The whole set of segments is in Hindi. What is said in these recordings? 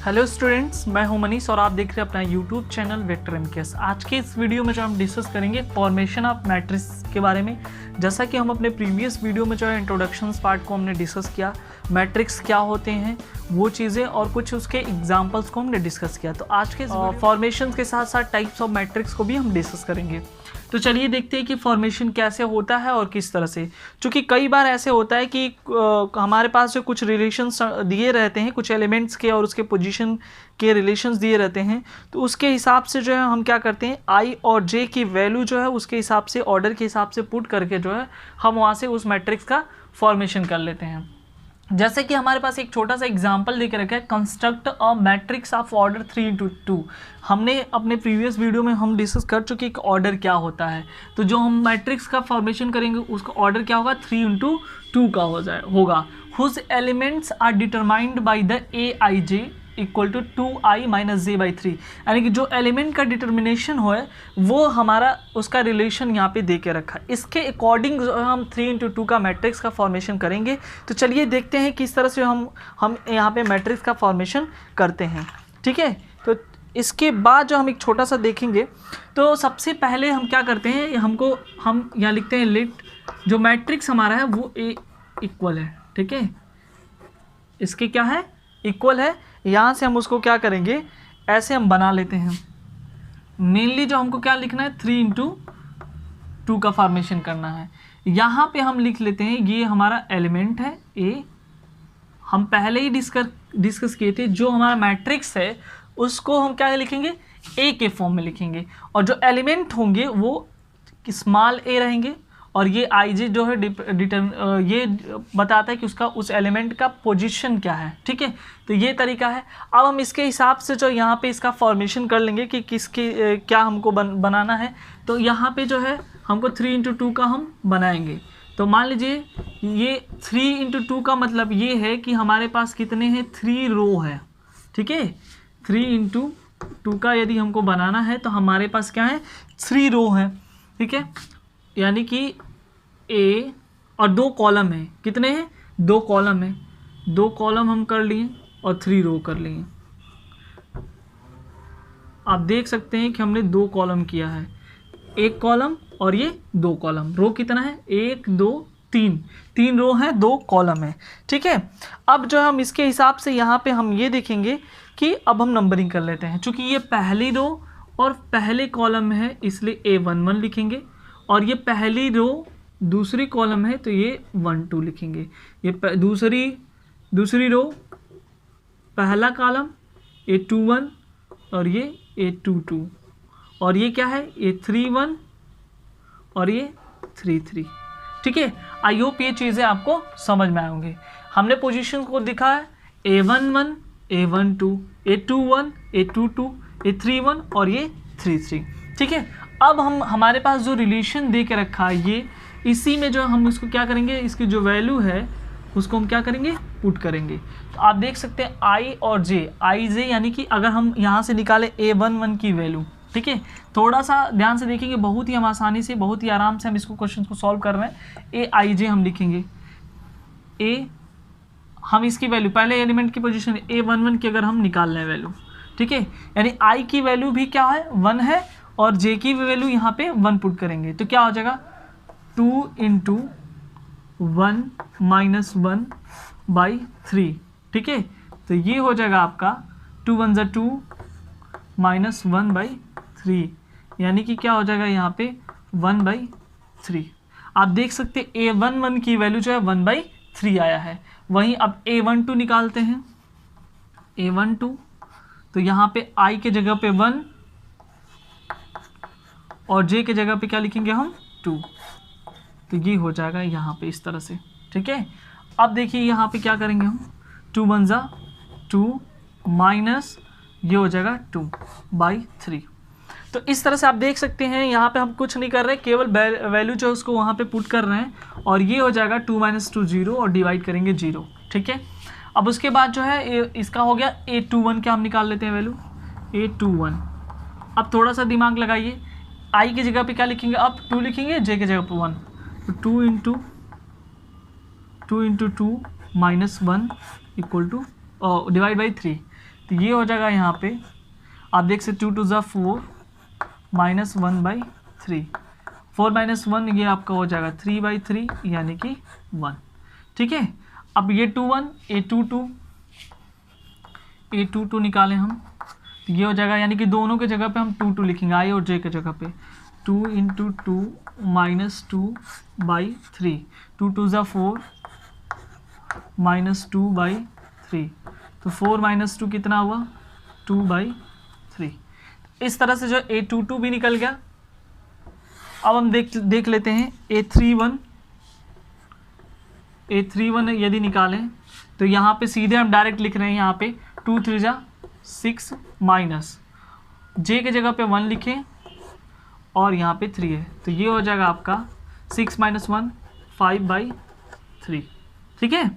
हेलो स्टूडेंट्स, मैं हूं मनीष और आप देख रहे हैं अपना यूट्यूब चैनल वेक्टर एमकेएस। आज के इस वीडियो में जो हम डिस्कस करेंगे फॉर्मेशन ऑफ मैट्रिक्स के बारे में। जैसा कि हम अपने प्रीवियस वीडियो में जो है इंट्रोडक्शंस पार्ट को हमने डिस्कस किया, मैट्रिक्स क्या होते हैं वो चीज़ें और कुछ उसके एग्जांपल्स को हमने डिस्कस किया। तो आज के फॉर्मेशन के साथ साथ टाइप्स ऑफ मैट्रिक्स को भी हम डिस्कस करेंगे। तो चलिए देखते हैं कि फॉर्मेशन कैसे होता है और किस तरह से। क्योंकि कई बार ऐसे होता है कि हमारे पास जो कुछ रिलेशंस दिए रहते हैं, कुछ एलिमेंट्स के और उसके पोजीशन के रिलेशंस दिए रहते हैं, तो उसके हिसाब से जो है हम क्या करते हैं, आई और जे की वैल्यू जो है उसके हिसाब से ऑर्डर के हिसाब से पुट करके जो है हम वहाँ से उस मैट्रिक्स का फॉर्मेशन कर लेते हैं। जैसे कि हमारे पास एक छोटा सा एग्जांपल देके रखा है, construct a matrix of order 3×2। हमने अपने प्रीवियस वीडियो में हम डिस्कस कर चुके कि ऑर्डर क्या होता है। तो जो हम मैट्रिक्स का फॉर्मेशन करेंगे उसका ऑर्डर क्या होगा, 3×2 का होगा। Whose elements are determined by the AIJ equal to 2i-j/3। यानी कि जो एलिमेंट का डिटर्मिनेशन हो है वो हमारा उसका रिलेशन यहाँ पे दे के रखा है। इसके अकॉर्डिंग हम 3×2 का मैट्रिक्स का फॉर्मेशन करेंगे। तो चलिए देखते हैं किस तरह से हम यहाँ पे मैट्रिक्स का फॉर्मेशन करते हैं। ठीक है, तो इसके बाद जो हम एक छोटा सा देखेंगे, तो सबसे पहले हम क्या करते हैं, हम यहाँ लिखते हैं लेट जो मैट्रिक्स हमारा है वो A इक्वल है। ठीक है, इसके क्या है, इक्वल है। यहाँ से हम उसको क्या करेंगे, ऐसे हम बना लेते हैं। मेनली जो हमको क्या लिखना है, 3×2 का फॉर्मेशन करना है। यहाँ पे हम लिख लेते हैं ये हमारा एलिमेंट है A। हम पहले ही डिस्कस किए थे, जो हमारा मैट्रिक्स है उसको हम क्या लिखेंगे, A के फॉर्म में लिखेंगे। और जो एलिमेंट होंगे वो स्मॉल a रहेंगे। और ये IJ जो है ये बताता है कि उसका उस एलिमेंट का पोजीशन क्या है। ठीक है, तो ये तरीका है। अब हम इसके हिसाब से जो यहाँ पे इसका फॉर्मेशन कर लेंगे कि किसके क्या हमको बनाना है। तो यहाँ पे जो है हमको 3×2 का हम बनाएंगे। तो मान लीजिए ये 3×2 का मतलब ये है कि हमारे पास कितने हैं, 3 रो है। ठीक है, 3×2 का यदि हमको बनाना है तो हमारे पास क्या है, 3 रो है। ठीक है, यानी कि A और 2 कॉलम है। कितने हैं, 2 कॉलम है। 2 कॉलम हम कर लिए और 3 रो कर लिए। आप देख सकते हैं कि हमने 2 कॉलम किया है, 1 कॉलम और ये 2 कॉलम। रो कितना है, 1 2 3 रो है, 2 कॉलम है। ठीक है, अब जो हम इसके हिसाब से यहाँ पे हम ये देखेंगे कि अब हम नंबरिंग कर लेते हैं। चूँकि ये पहली रो और पहले कॉलम में है इसलिए A11 लिखेंगे। और ये पहली रो दूसरी कॉलम है तो ये 1 2 लिखेंगे। ये दूसरी रो पहला कॉलम A21 और ये A22। और ये क्या है, A31 और ये 33। ठीक है, आई होप ये चीज़ें आपको समझ में आएंगी। हमने पोजीशन को दिखा है A11 A12 A21 A22 A31 और ये 33। ठीक है, अब हमारे पास जो रिलेशन दे के रखा है ये, इसी में जो हम इसको क्या करेंगे, इसकी जो वैल्यू है उसको हम क्या करेंगे, पुट करेंगे। तो आप देख सकते हैं I और J, IJ यानी कि अगर हम यहाँ से निकालें A11 की वैल्यू। ठीक है, थोड़ा सा ध्यान से देखेंगे, बहुत ही हम आसानी से बहुत ही आराम से हम इसको क्वेश्चन को सॉल्व कर रहे हैं। AIJ हम लिखेंगे, A हम इसकी वैल्यू पहले एलिमेंट की पोजीशन A11 की अगर हम निकाल लें वैल्यू। ठीक है, यानी I की वैल्यू भी क्या है, 1 है और J की वैल्यू यहाँ पे 1 पुट करेंगे तो क्या हो जाएगा, 2×1 - 1/3। ठीक है, तो ये हो जाएगा आपका 2 1 = 2 -1/3, यानी कि क्या हो जाएगा यहाँ पे 1/3। आप देख सकते हैं A11 की वैल्यू जो है 1/3 आया है। वहीं अब A12 निकालते हैं, A12 तो यहाँ पे I के जगह पे 1 और J के जगह पे क्या लिखेंगे हम, 2। तो ये हो जाएगा यहाँ पे इस तरह से। ठीक है, अब देखिए यहाँ पे क्या करेंगे हम, 2 1 = 2 माइनस ये हो जाएगा 2/3। तो इस तरह से आप देख सकते हैं यहाँ पे हम कुछ नहीं कर रहे, केवल वैल्यू जो है उसको वहाँ पे पुट कर रहे हैं। और ये हो जाएगा 2 - 2 0 और डिवाइड करेंगे 0। ठीक है, अब उसके बाद जो है इसका हो गया A21 क्या हम निकाल लेते हैं वैल्यू, A21। अब थोड़ा सा दिमाग लगाइए, I की जगह पे क्या लिखेंगे, अब 2 लिखेंगे, J की जगह पे 1। तो 2 × 2 - 1 = डिवाइड बाई 3। तो ये हो जाएगा यहाँ पे आप देख सकते 2 2 ज़ा 4 -1/3, 4 - 1 ये आपका हो जाएगा 3/3 यानी कि 1। ठीक है, अब ये 2 1 A22 निकालें हम, तो ये हो जाएगा यानी कि दोनों के जगह पे हम 2 2 लिखेंगे, आई और जे के जगह पे 2 × 2 -2/3, 2 2 ज़ा 4 -2/3, तो 4 - 2 कितना हुआ 2/3। इस तरह से जो A22 भी निकल गया। अब हम देख लेते हैं A31 यदि निकालें तो यहाँ पे सीधे हम डायरेक्ट लिख रहे हैं, यहाँ पे 2 3 ज़ा 6 माइनस जे के जगह पे 1 लिखें और यहाँ पे 3 है, तो ये हो जाएगा आपका 6 - 1 5/3। ठीक है,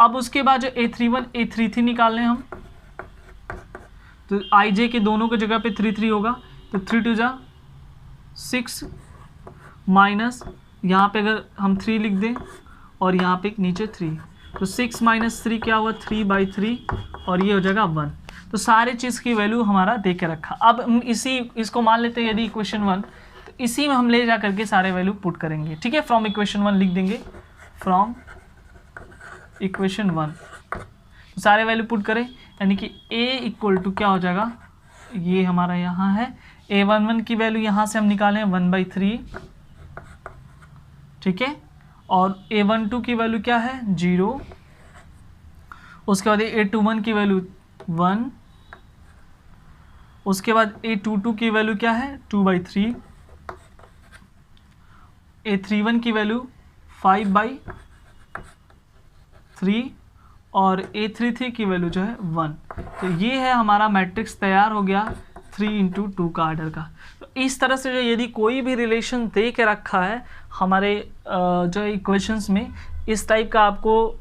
अब उसके बाद जो A31 A33 निकाल लें हम, तो आई जे के दोनों के जगह पे 3 3 होगा, तो 3 2 ज़ा 6 माइनस यहाँ पे अगर हम 3 लिख दें और यहाँ पे नीचे 3, तो 6 - 3 क्या हुआ 3/3 और ये हो जाएगा 1। तो सारे चीज़ की वैल्यू हमारा दे के रखा। अब हम इसको मान लेते हैं यदि इक्वेशन 1, तो इसी में हम ले जा करके सारे वैल्यू पुट करेंगे। ठीक है, फ्रॉम इक्वेशन 1 लिख देंगे, फ्रॉम इक्वेशन 1 तो सारे वैल्यू पुट करें, यानी कि A = क्या हो जाएगा, ये हमारा यहाँ है A11 की वैल्यू यहाँ से हम निकालें 1/3। ठीक है, और A12 की वैल्यू क्या है 0, उसके बाद A21 की वैल्यू 1, उसके बाद A22 की वैल्यू क्या है 2/3, A31 की वैल्यू 5/3 और A33 की वैल्यू जो है 1। तो ये है हमारा मैट्रिक्स तैयार हो गया 3 × 2 का आर्डर का। तो इस तरह से जो यदि कोई भी रिलेशन दे के रखा है हमारे जो इक्वेशंस में, इस टाइप का आपको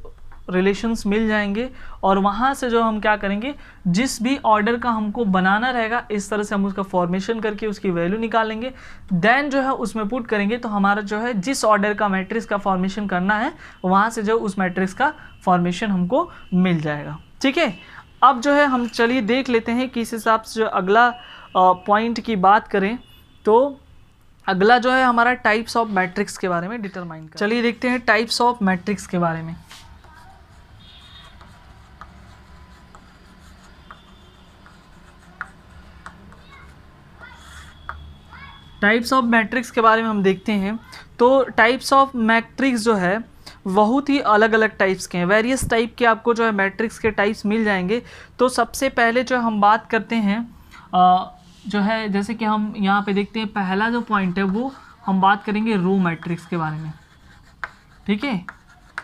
रिलेशंस मिल जाएंगे और वहाँ से जो हम क्या करेंगे, जिस भी ऑर्डर का हमको बनाना रहेगा इस तरह से हम उसका फॉर्मेशन करके उसकी वैल्यू निकालेंगे, देन जो है उसमें पुट करेंगे, तो हमारा जो है जिस ऑर्डर का मैट्रिक्स का फॉर्मेशन करना है वहाँ से जो उस मैट्रिक्स का फॉर्मेशन हमको मिल जाएगा। ठीक है, अब जो है हम चलिए देख लेते हैं कि इस हिसाब से जो अगला पॉइंट की बात करें तो अगला जो है हमारा टाइप्स ऑफ मैट्रिक्स के बारे में डिटरमाइन कर। चलिए देखते हैं टाइप्स ऑफ मैट्रिक्स के बारे में। टाइप्स ऑफ मैट्रिक्स के बारे में हम देखते हैं तो टाइप्स ऑफ मैट्रिक्स जो है बहुत ही अलग अलग टाइप्स के हैं, वेरियस टाइप के आपको जो है मैट्रिक्स के टाइप्स मिल जाएंगे। तो सबसे पहले जो हम बात करते हैं जो है, जैसे कि हम यहाँ पे देखते हैं पहला जो पॉइंट है वो हम बात करेंगे रो मैट्रिक्स के बारे में। ठीक है,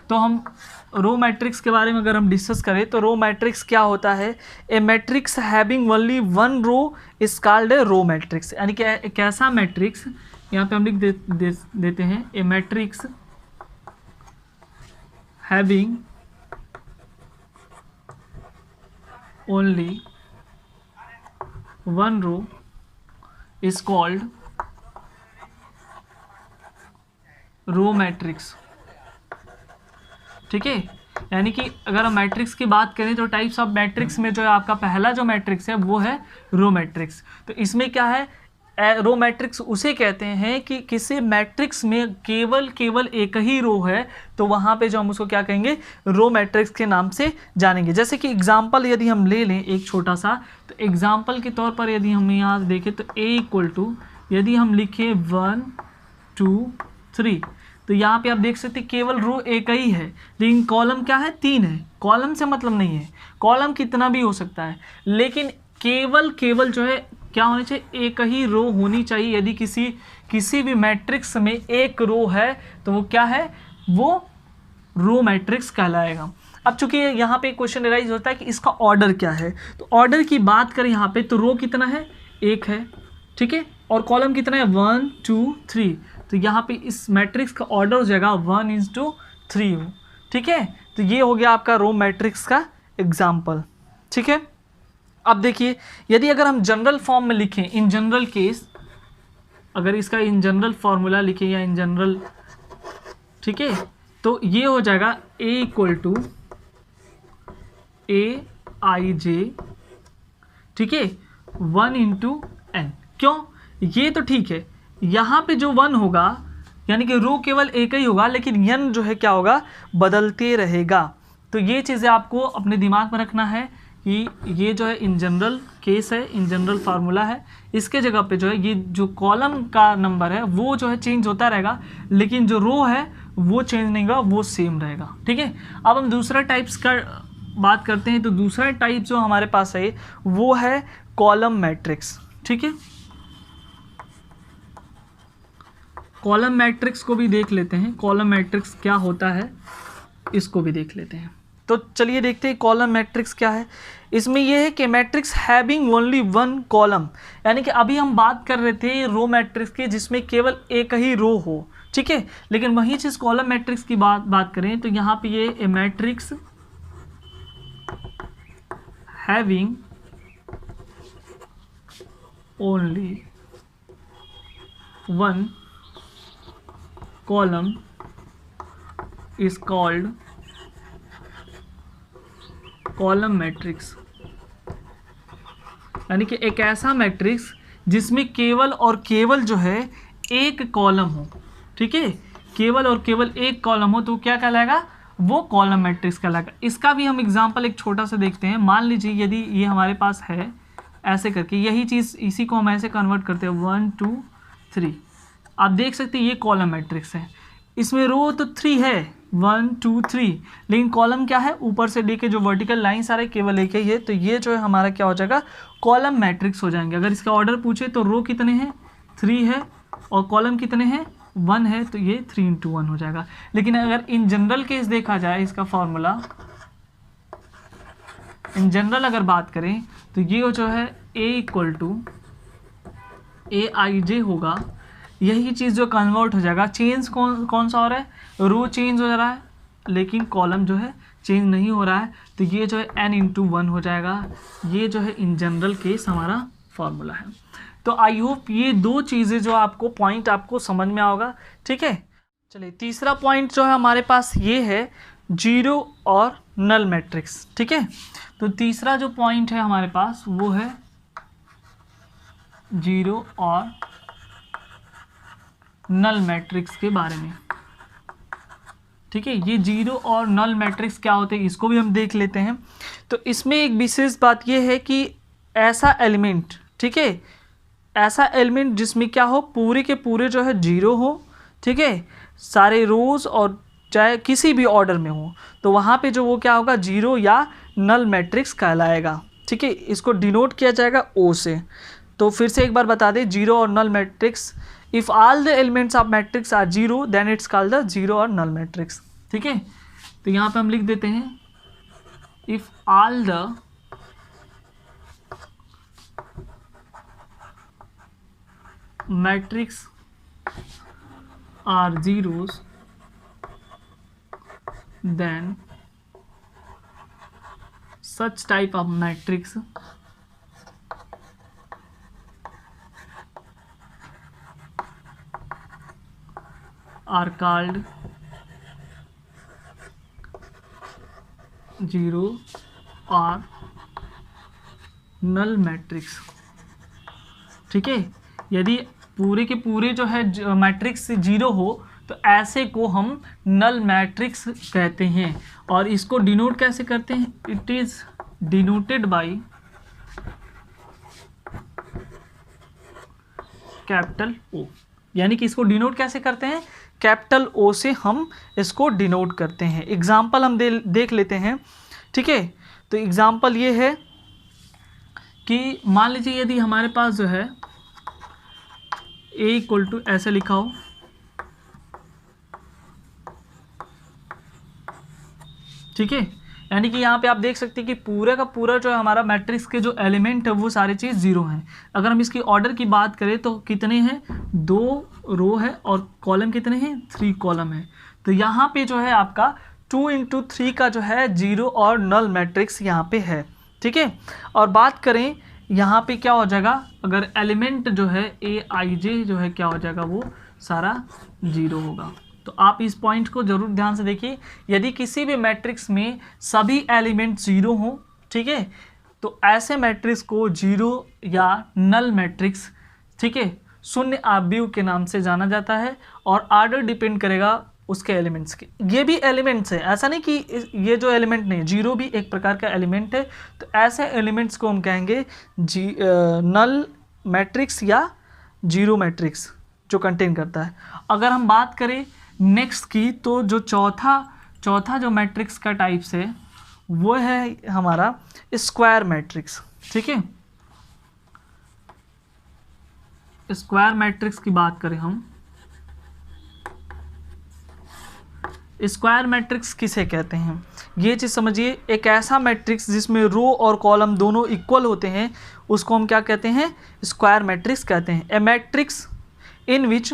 तो हम रो मैट्रिक्स के बारे में अगर हम डिस्कस करें तो रो मैट्रिक्स क्या होता है, a matrix having only one row is called a row matrix. यानी कि एक ऐसा मैट्रिक्स, यहाँ पे हम लिख देते हैं a matrix having only one row is called row matrix. ठीक है, यानी कि अगर हम मैट्रिक्स की बात करें तो टाइप्स ऑफ मैट्रिक्स में जो है आपका पहला जो मैट्रिक्स है वो है रो मैट्रिक्स। तो इसमें क्या है, रो मैट्रिक्स उसे कहते हैं कि किसी मैट्रिक्स में केवल एक ही रो है, तो वहाँ पे जो हम उसको क्या कहेंगे, रो मैट्रिक्स के नाम से जानेंगे। जैसे कि एग्जांपल यदि हम ले लें एक छोटा सा, तो एग्जांपल के तौर पर यदि हम यहाँ देखें तो A = यदि हम लिखें 1 2 3, तो यहाँ पे आप देख सकते हैं केवल रो एक ही है, लेकिन कॉलम क्या है 3 है। कॉलम से मतलब नहीं है, कॉलम कितना भी हो सकता है, लेकिन केवल जो है क्या होनी चाहिए, एक ही रो होनी चाहिए। यदि किसी भी मैट्रिक्स में एक रो है तो वो क्या है, वो रो मैट्रिक्स कहलाएगा। अब चूंकि यहाँ पे क्वेश्चन राइज होता है कि इसका ऑर्डर क्या है, तो ऑर्डर की बात करें यहाँ पे तो रो कितना है, 1 है। ठीक है, और कॉलम कितना है 1 2 3, तो यहाँ पे इस मैट्रिक्स का ऑर्डर हो जाएगा 1 × 3 हो। ठीक है, तो ये हो गया आपका रो मैट्रिक्स का एग्जाम्पल। ठीक है, अब देखिए यदि अगर हम जनरल फॉर्म में लिखें, इन जनरल केस, अगर इसका इन जनरल फॉर्मूला लिखें या इन जनरल, ठीक है, तो ये हो जाएगा A = AIJ ठीक है, 1 इंटू एन। क्यों, ये तो ठीक है, यहाँ पे जो 1 होगा यानी कि रो केवल एक ही होगा, लेकिन n जो है क्या होगा, बदलते रहेगा। तो ये चीज़ें आपको अपने दिमाग में रखना है कि ये जो है इन जनरल केस है, इन जनरल फार्मूला है। इसके जगह पे जो है ये जो कॉलम का नंबर है वो जो है चेंज होता रहेगा, लेकिन जो रो है वो चेंज नहीं होगा, वो सेम रहेगा। ठीक है, अब हम दूसरा टाइप्स का बात करते हैं। तो दूसरा टाइप जो हमारे पास है वो है कॉलम मैट्रिक्स। ठीक है, कॉलम मैट्रिक्स को भी देख लेते हैं, कॉलम मैट्रिक्स क्या होता है इसको भी देख लेते हैं। तो चलिए देखते हैं कॉलम मैट्रिक्स क्या है। इसमें यह है कि matrix having only one column, यानी कि अभी हम बात कर रहे थे रो मैट्रिक्स की जिसमें केवल एक ही रो हो। ठीक है, लेकिन वही चीज़ कॉलम मैट्रिक्स की बात करें तो यहाँ पे ये a matrix having only one column is called column matrix, यानी कि एक ऐसा मैट्रिक्स जिसमें केवल और केवल जो है एक कॉलम हो। ठीक है, केवल और केवल एक कॉलम हो तो क्या कहलाएगा, वो कॉलम मैट्रिक्स कहलाएगा। इसका भी हम एग्जांपल एक छोटा सा देखते हैं। मान लीजिए यदि ये हमारे पास है ऐसे करके, यही चीज़ इसी को हम ऐसे कन्वर्ट करते हैं 1 2 3। आप देख सकते हैं ये कॉलम मैट्रिक्स है, इसमें रो तो 3 है 1 2 3, लेकिन कॉलम क्या है, ऊपर से लेके जो वर्टिकल लाइन्स आ रहे केवल एक ही है। तो ये जो है हमारा क्या हो जाएगा, कॉलम मैट्रिक्स हो जाएंगे। अगर इसका ऑर्डर पूछे तो रो कितने हैं, 3 है, और कॉलम कितने हैं, 1 है, तो ये 3 इंटू 1 हो जाएगा। लेकिन अगर इन जनरल केस देखा जाए, इसका फॉर्मूला इन जनरल अगर बात करें तो ये जो है A इक्वल टू AIJ होगा। यही चीज़ जो कन्वर्ट हो जाएगा, चेंज कौन सा हो रहा है, रो चेंज हो रहा है लेकिन कॉलम जो है चेंज नहीं हो रहा है। तो ये जो है n इंटू 1 हो जाएगा। ये जो है इन जनरल केस हमारा फॉर्मूला है। तो आई होप ये दो चीज़ें जो आपको पॉइंट आपको समझ में आओगा। ठीक है, चलिए तीसरा पॉइंट जो है हमारे पास ये है जीरो और नल मैट्रिक्स। ठीक है, तो तीसरा जो पॉइंट है हमारे पास वो है जीरो और नल मैट्रिक्स के बारे में। ठीक है, ये जीरो और नल मैट्रिक्स क्या होते हैं इसको भी हम देख लेते हैं। तो इसमें एक विशेष बात ये है कि ऐसा एलिमेंट, ठीक है, ऐसा एलिमेंट जिसमें क्या हो, पूरे के पूरे जो है जीरो हो। ठीक है, सारे रोज और चाहे किसी भी ऑर्डर में हो, तो वहाँ पे जो वो क्या होगा, जीरो या नल मैट्रिक्स कहलाएगा। ठीक है, इसको डिनोट किया जाएगा O से। तो फिर से एक बार बता दें, जीरो और null matrix, if all the elements of matrix are zero then it's called the zero और नल मैट्रिक्स। ठीक है, तो यहाँ पे हम लिख देते हैं if all the matrix are zeros then such type of matrix are called zero or null matrix। ठीक है, यदि पूरे के पूरे जो है मैट्रिक्स जीरो हो तो ऐसे को हम नल मैट्रिक्स कहते हैं। और इसको डिनोट कैसे करते हैं, it is denoted by capital O। यानी कि इसको डिनोट कैसे करते हैं, कैपिटल O से हम इसको डिनोट करते हैं। एग्जाम्पल हम देख लेते हैं। ठीक है, तो एग्जाम्पल ये है कि मान लीजिए यदि हमारे पास जो है A इक्वल टू ऐसे लिखा हो, ठीक है, यानी कि यहाँ पे आप देख सकते हैं कि पूरा का पूरा जो है हमारा मैट्रिक्स के जो एलिमेंट है वो सारे चीज़ जीरो हैं। अगर हम इसकी ऑर्डर की बात करें तो कितने हैं, 2 रो है और कॉलम कितने हैं, 3 कॉलम है। तो यहाँ पे जो है आपका 2 इंटू 3 का जो है जीरो और नल मैट्रिक्स यहाँ पे है। ठीक है, और बात करें यहाँ पे क्या हो जाएगा, अगर एलिमेंट जो है AIJ जो है क्या हो जाएगा, वो सारा जीरो होगा। तो आप इस पॉइंट को जरूर ध्यान से देखिए। यदि किसी भी मैट्रिक्स में सभी एलिमेंट जीरो हो, ठीक है, तो ऐसे मैट्रिक्स को जीरो या नल मैट्रिक्स, ठीक है, शून्य आव्यूह के नाम से जाना जाता है। और आर्डर डिपेंड करेगा उसके एलिमेंट्स के। ये भी एलिमेंट्स है, ऐसा नहीं कि ये जो एलिमेंट नहीं, जीरो भी एक प्रकार का एलिमेंट है। तो ऐसे एलिमेंट्स को हम कहेंगे नल मैट्रिक्स या जीरो मैट्रिक्स जो कंटेन करता है। अगर हम बात करें नेक्स्ट की, तो जो चौथा जो मैट्रिक्स का टाइप्स है वो है हमारा स्क्वायर मैट्रिक्स, ठीक है। स्क्वायर मैट्रिक्स की बात करें हम, स्क्वायर मैट्रिक्स किसे कहते हैं, ये चीज़ समझिए। एक ऐसा मैट्रिक्स जिसमें रो और कॉलम दोनों इक्वल होते हैं, उसको हम क्या कहते हैं, स्क्वायर मैट्रिक्स कहते हैं। A matrix in which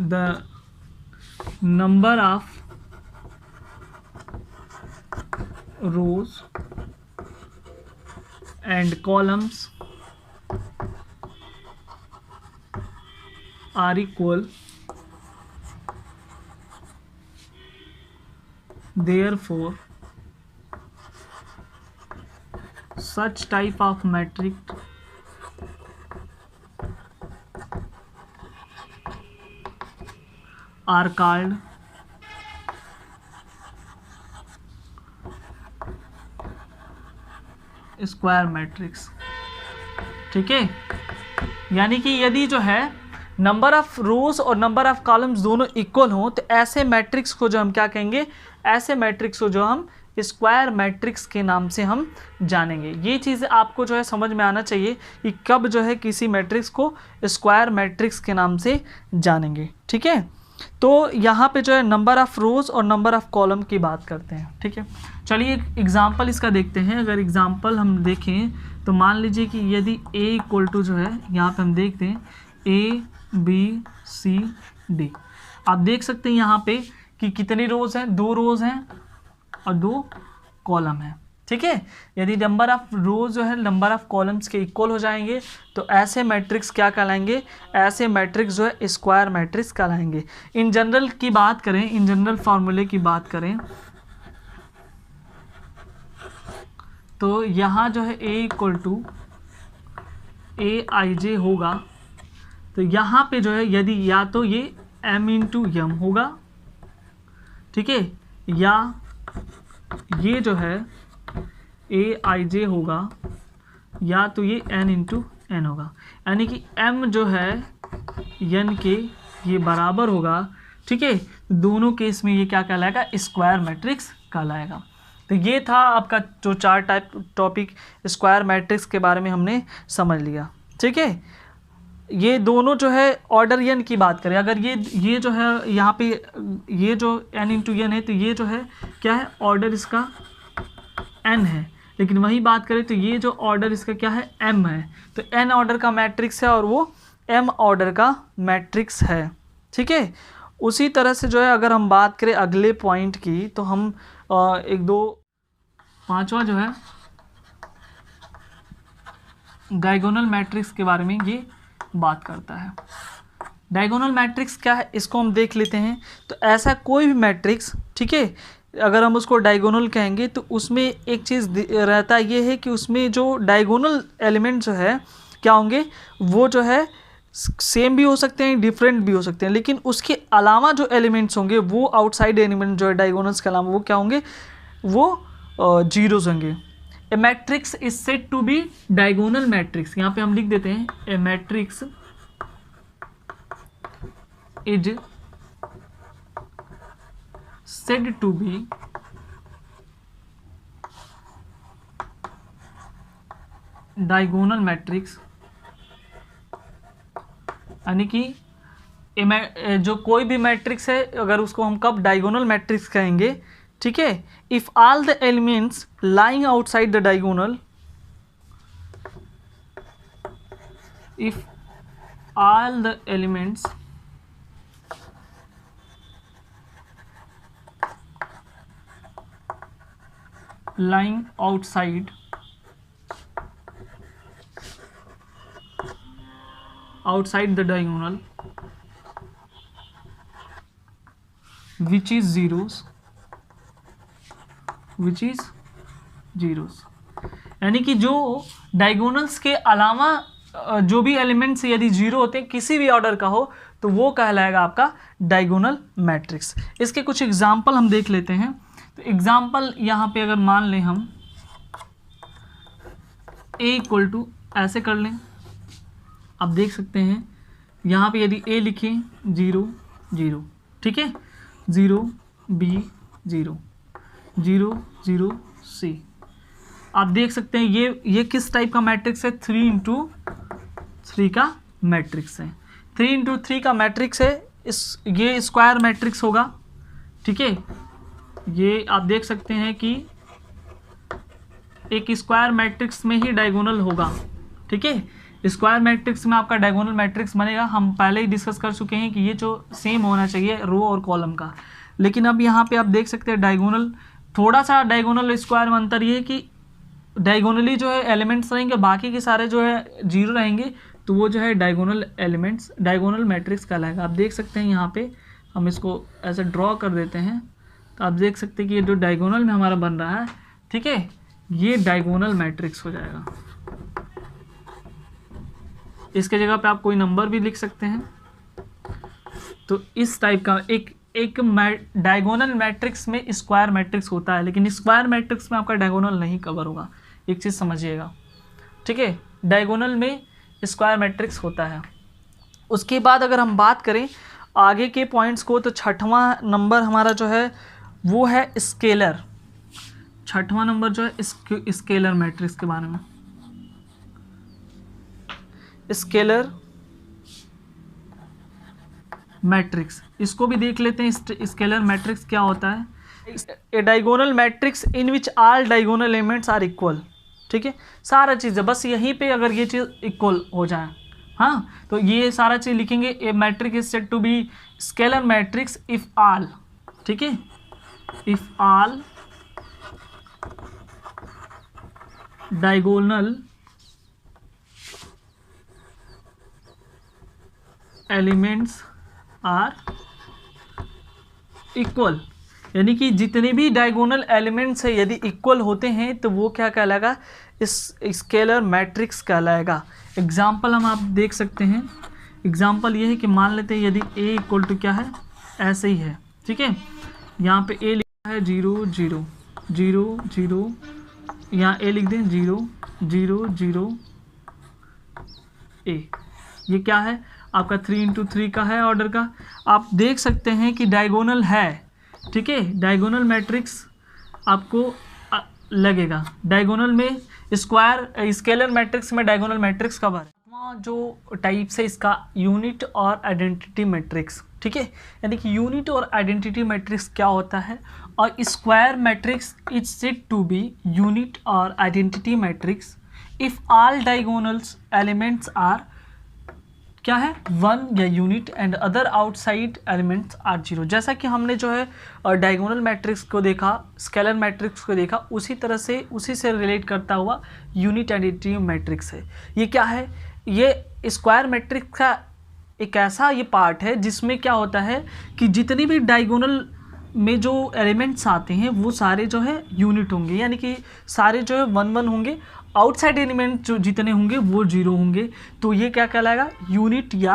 the number of rows and columns are equal, therefore such type of matrix are called square matrix, ठीक है। यानी कि यदि जो है नंबर ऑफ रोज और नंबर ऑफ कॉलम्स दोनों इक्वल हों, तो ऐसे मैट्रिक्स को जो हम क्या कहेंगे, ऐसे मैट्रिक्स को जो हम स्क्वायर मैट्रिक्स के नाम से हम जानेंगे। ये चीज़ आपको जो है समझ में आना चाहिए कि कब जो है किसी मैट्रिक्स को स्क्वायर मैट्रिक्स के नाम से जानेंगे, ठीक है। तो यहाँ पे जो है नंबर ऑफ़ रोज़ और नंबर ऑफ़ कॉलम की बात करते हैं, ठीक है। चलिए एक एग्जांपल इसका देखते हैं। अगर एग्जांपल हम देखें तो मान लीजिए कि यदि a इक्वल टू जो है, यहाँ पे हम देखते हैं a b c d। आप देख सकते हैं यहाँ पे कि कितनी रोज़ हैं, 2 रोज़ हैं और 2 कॉलम हैं, ठीक है। यदि नंबर ऑफ रोज जो है नंबर ऑफ कॉलम्स के इक्वल हो जाएंगे तो ऐसे मैट्रिक्स क्या कहलाएंगे, ऐसे मैट्रिक्स जो है स्क्वायर मैट्रिक्स कहलाएंगे। इन जनरल की बात करें, इन जनरल फार्मूले की बात करें तो यहाँ जो है a इक्वल टू aij होगा। तो यहाँ पे जो है यदि या तो ये m इंटू यम होगा, ठीक है, या ये जो है aij होगा, या तो ये n इंटू एन होगा। यानी कि m जो है n के ये बराबर होगा, ठीक है। दोनों केस में ये क्या कहलाएगा, स्क्वायर मैट्रिक्स कहलाएगा। तो ये था आपका जो 4 टॉपिक स्क्वायर मैट्रिक्स के बारे में हमने समझ लिया, ठीक है। ये दोनों जो है ऑर्डर n की बात करें, अगर ये जो है यहाँ पे ये जो n इंटू एन है, तो ये जो है क्या है, ऑर्डर इसका n है। लेकिन वही बात करें तो ये जो ऑर्डर इसका क्या है, m है। तो n ऑर्डर का मैट्रिक्स है और वो m ऑर्डर का मैट्रिक्स है, ठीक है। उसी तरह से जो है अगर हम बात करें अगले पॉइंट की, तो हम 5वां जो है डायगोनल मैट्रिक्स के बारे में ये बात करता है। डायगोनल मैट्रिक्स क्या है, इसको हम देख लेते हैं। तो ऐसा कोई भी मैट्रिक्स, ठीक है, अगर हम उसको डायगोनल कहेंगे तो उसमें एक चीज़ रहता ये है कि उसमें जो डायगोनल एलिमेंट जो है क्या होंगे, वो जो है सेम भी हो सकते हैं, डिफरेंट भी हो सकते हैं। लेकिन उसके अलावा जो एलिमेंट्स होंगे वो आउटसाइड एलिमेंट जो है डायगोनल्स के अलावा वो क्या होंगे, वो जीरोज होंगे। A matrix is said to be diagonal matrix, यहाँ पे हम लिख देते हैं a matrix is said to be diagonal matrix। यानी कि जो कोई भी मैट्रिक्स है अगर उसको हम कब डायगोनल मैट्रिक्स कहेंगे, ठीक है, if all the elements lying outside the diagonal, if all the elements lying outside outside the diagonal which is zeros, यानी कि जो डायगोनल्स के अलावा जो भी एलिमेंट्स यदि जीरो होते हैं किसी भी ऑर्डर का हो तो वो कहलाएगा आपका डायगोनल मैट्रिक्स। इसके कुछ एग्जाम्पल हम देख लेते हैं। तो एग्जाम्पल यहाँ पे अगर मान लें हम a इक्वल टू ऐसे कर लें, आप देख सकते हैं यहाँ पे यदि a लिखें 0 0, ठीक है, 0 b 0 0 0 c, आप देख सकते हैं ये किस टाइप का मैट्रिक्स है, 3 इंटू 3 का मैट्रिक्स है। 3 इंटू 3 का मैट्रिक्स है, ये स्क्वायर मैट्रिक्स होगा, ठीक है। ये आप देख सकते हैं कि एक स्क्वायर मैट्रिक्स में ही डायगोनल होगा, ठीक है। स्क्वायर मैट्रिक्स में आपका डायगोनल मैट्रिक्स बनेगा। हम पहले ही डिस्कस कर चुके हैं कि ये जो सेम होना चाहिए रो और कॉलम का, लेकिन अब यहाँ पे आप देख सकते हैं डायगोनल, थोड़ा सा डायगोनल स्क्वायर में अंतर ये है कि डायगोनली जो है एलिमेंट्स रहेंगे, बाकी के सारे जो है जीरो रहेंगे, तो वो जो है डायगोनल एलिमेंट्स डायगोनल मैट्रिक्स कहलाएगा। आप देख सकते हैं यहाँ पे हम इसको ऐसे ड्रॉ कर देते हैं, तो आप देख सकते हैं कि ये जो डायगोनल में हमारा बन रहा है, ठीक है, ये डायगोनल मैट्रिक्स हो जाएगा। इसके जगह पे आप कोई नंबर भी लिख सकते हैं। तो इस टाइप का एक डायगोनल मैट्रिक्स में स्क्वायर मैट्रिक्स होता है, लेकिन स्क्वायर मैट्रिक्स में आपका डायगोनल नहीं कवर होगा, एक चीज़ समझिएगा, ठीक है। डायगोनल में स्क्वायर मैट्रिक्स होता है। उसके बाद अगर हम बात करें आगे के पॉइंट्स को, तो छठवां नंबर हमारा जो है वो है स्केलर। छठवां नंबर जो है स्केलर मैट्रिक्स के बारे में। स्केलर मैट्रिक्स, इसको भी देख लेते हैं। स्केलर मैट्रिक्स क्या होता है? A diagonal matrix in which all diagonal elements are equal, ठीक है, सारा चीज़ बस यहीं पे अगर ये चीज़ इक्वल हो जाए, हाँ, तो ये सारा चीज़ लिखेंगे। A matrix is said to be scalar matrix if all, ठीक है, if all diagonal elements are equal, यानी कि जितने भी डायगोनल एलिमेंट्स है यदि इक्वल होते हैं तो वो क्या कहलाएगा? इस स्केलर मैट्रिक्स कहलाएगा। एग्जाम्पल हम आप देख सकते हैं। एग्जाम्पल ये है कि मान लेते हैं यदि a इक्वल टू क्या है, ऐसे ही है, ठीक है, यहाँ पे a लिखा है 0 0 0 0, यहाँ a लिख दें 0 0 0 a, ये क्या है आपका 3 इंटू 3 का है ऑर्डर का। आप देख सकते हैं कि डायगोनल है, ठीक है, डायगोनल मैट्रिक्स आपको लगेगा। डायगोनल में स्क्वायर स्केलर मैट्रिक्स में डायगोनल मैट्रिक्स कब आ रहा है? जो टाइप्स है इसका यूनिट और आइडेंटिटी मैट्रिक्स, ठीक है, यानी कि यूनिट और आइडेंटिटी मैट्रिक्स क्या होता है, और square matrix is said to be unit और identity matrix if all diagonals elements are क्या है 1 या unit and other outside elements are 0। जैसा कि हमने जो है डायगोनल मैट्रिक्स को देखा, स्केलर मैट्रिक्स को देखा, उसी तरह से उसी से रिलेट करता हुआ यूनिट आइडेंटिटी मैट्रिक्स है। ये क्या है? ये स्क्वायर मैट्रिक्स का एक ऐसा ये पार्ट है जिसमें क्या होता है कि जितनी भी डायगोनल में जो एलिमेंट्स आते हैं वो सारे जो है यूनिट होंगे, यानी कि सारे जो है 1 1 होंगे, आउटसाइड एलिमेंट जो जितने होंगे वो 0 होंगे। तो ये क्या कहलाएगा? यूनिट या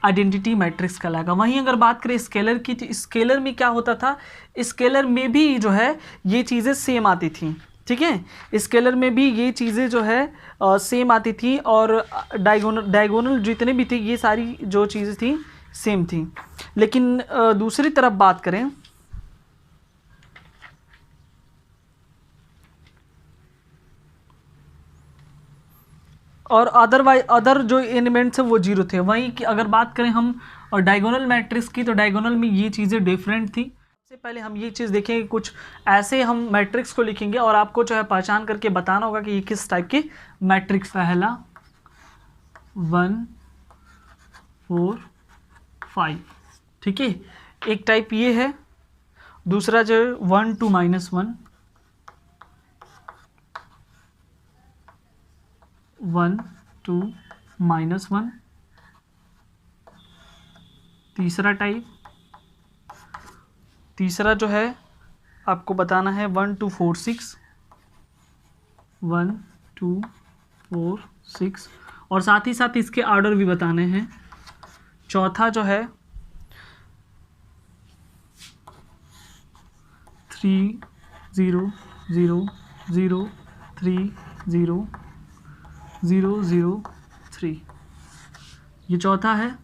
आइडेंटिटी मैट्रिक्स कहलाएगा। वहीं अगर बात करें स्केलर की, तो स्केलर में क्या होता था, स्केलर में भी जो है ये चीज़ें सेम आती थी, ठीक है, स्केलर में भी ये चीज़ें जो है सेम आती थी, और डायगोनल जितने भी थे ये सारी जो चीज़ें थी सेम थी। लेकिन दूसरी तरफ बात करें, और अदर जो एलिमेंट्स है वो 0 थे। वहीं की अगर बात करें हम और डायगोनल मैट्रिक्स की, तो डायगोनल में ये चीज़ें डिफरेंट थी। सबसे पहले हम ये चीज़ देखेंगे, कुछ ऐसे हम मैट्रिक्स को लिखेंगे और आपको जो है पहचान करके बताना होगा कि ये किस टाइप की मैट्रिक्स। पहला 1 4 5, ठीक है, एक टाइप ये है। दूसरा जो 1 2 -1 1 2 -1, तीसरा जो है आपको बताना है 1 2 4 6, 1 2 4 6, और साथ ही साथ इसके ऑर्डर भी बताने हैं। चौथा जो है 3 0 0 0 3 0 0 0 3, ये चौथा है।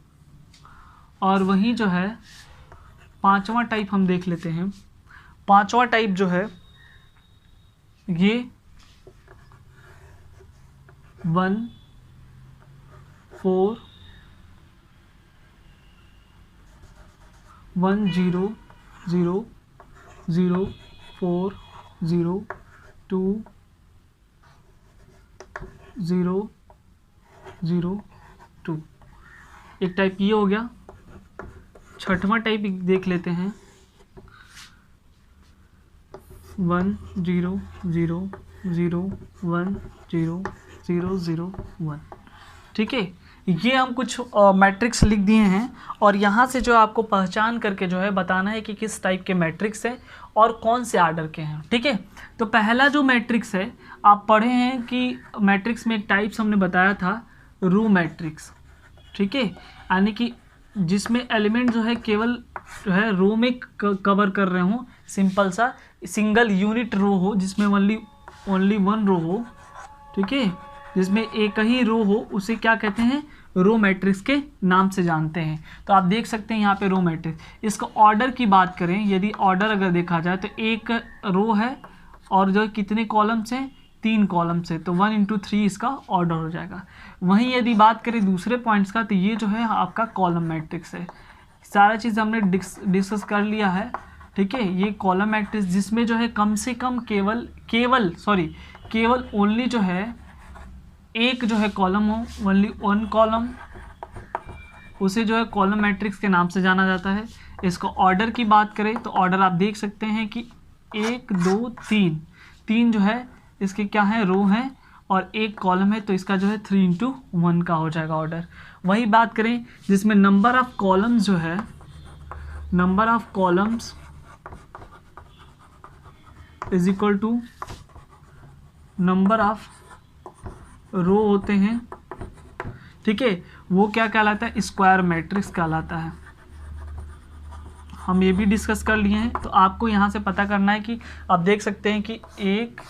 और वही जो है पांचवा टाइप हम देख लेते हैं। पांचवा टाइप जो है ये 1 4 1 0 0 0 4 0 2 0 0 2, एक टाइप ये हो गया। छठवां टाइप देख लेते हैं 1 0 0 0 1 0 0 0 1, ठीक है। ये हम कुछ मैट्रिक्स लिख दिए हैं और यहाँ से जो आपको पहचान करके जो है बताना है कि किस टाइप के मैट्रिक्स है और कौन से आर्डर के हैं, ठीक है। तो पहला जो मैट्रिक्स है आप पढ़े हैं कि मैट्रिक्स में एक टाइप्स हमने बताया था रो मैट्रिक्स, ठीक है, यानी कि जिसमें एलिमेंट जो है केवल जो है रो में कवर कर रहे हो, सिंपल सा सिंगल यूनिट रो हो जिसमें ओनली वन रो हो, ठीक है, जिसमें एक ही रो हो, उसे क्या कहते हैं, रो मैट्रिक्स के नाम से जानते हैं। तो आप देख सकते हैं यहाँ पे रो मैट्रिक्स। इसका ऑर्डर की बात करें, यदि ऑर्डर अगर देखा जाए तो एक रो है और जो कितने कॉलम्स हैं, 3 कॉलम्स है, तो 1 into 3 इसका ऑर्डर हो जाएगा। वहीं यदि बात करें दूसरे पॉइंट्स का, तो ये जो है आपका कॉलम मैट्रिक्स है। सारा चीज़ हमने डिस्कस कर लिया है, ठीक है। ये कॉलम मैट्रिक्स जिसमें जो है कम से कम केवल ओनली जो है एक जो है कॉलम हो, ओनली 1 कॉलम, उसे जो है कॉलम मैट्रिक्स के नाम से जाना जाता है। इसको ऑर्डर की बात करें तो ऑर्डर आप देख सकते हैं कि 1 2 3 जो है इसके क्या है, रो हैं, और एक कॉलम है, तो इसका जो है 3 into 1 का हो जाएगा ऑर्डर। वही बात करें जिसमें नंबर ऑफ कॉलम्स जो है, number of columns is equal to number of row होते हैं, ठीक है, वो क्या कहलाता है, स्क्वायर मैट्रिक्स कहलाता है। हम ये भी डिस्कस कर लिए हैं। तो आपको यहाँ से पता करना है कि आप देख सकते हैं कि 1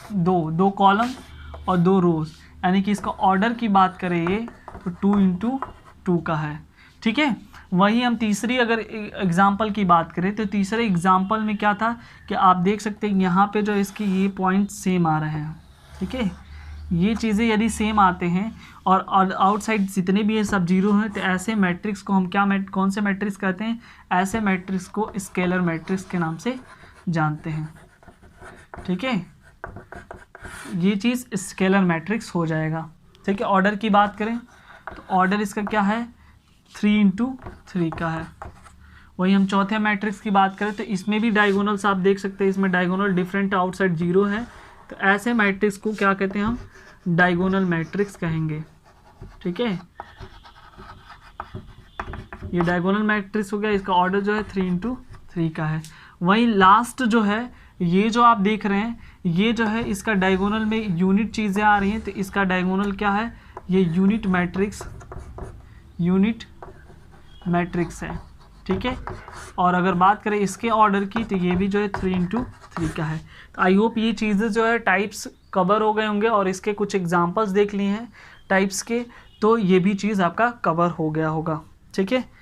2 कॉलम और 2 रोज, यानी कि इसका ऑर्डर की बात करें ये तो 2 into 2 का है, ठीक है। वही हम तीसरी अगर एग्जाम्पल की बात करें तो तीसरे एग्जाम्पल में क्या था कि आप देख सकते हैं यहाँ पे जो इसके ये पॉइंट सेम आ रहे हैं, ठीक है। ये चीज़ें यदि सेम आते हैं और आउटसाइड जितने भी ये सब जीरो हैं, तो ऐसे मैट्रिक्स को हम कौन से मैट्रिक्स कहते हैं, ऐसे मैट्रिक्स को स्केलर मैट्रिक्स के नाम से जानते हैं, ठीक है। ये चीज़ स्केलर मैट्रिक्स हो जाएगा, ठीक है। ऑर्डर की बात करें तो ऑर्डर इसका क्या है, 3 into 3 का है। वही हम चौथे मैट्रिक्स की बात करें तो इसमें भी डायगोनल्स आप देख सकते हैं, इसमें डायगोनल डिफरेंट आउटसाइड जीरो है, तो ऐसे मैट्रिक्स को क्या कहते हैं, हम डायगोनल मैट्रिक्स कहेंगे, ठीक है। ये डायगोनल मैट्रिक्स हो गया, इसका ऑर्डर जो है 3 into 3 का है। वहीं लास्ट जो है ये जो आप देख रहे हैं, ये जो है इसका डायगोनल में यूनिट चीज़ें आ रही हैं, तो इसका डायगोनल क्या है, ये यूनिट मैट्रिक्स है, ठीक है। और अगर बात करें इसके ऑर्डर की तो ये भी जो है 3 into 3 का है। तो आई होप ये चीज़ें जो है टाइप्स कवर हो गए होंगे और इसके कुछ एग्जांपल्स देख लिए हैं टाइप्स के, तो ये भी चीज़ आपका कवर हो गया होगा, ठीक है।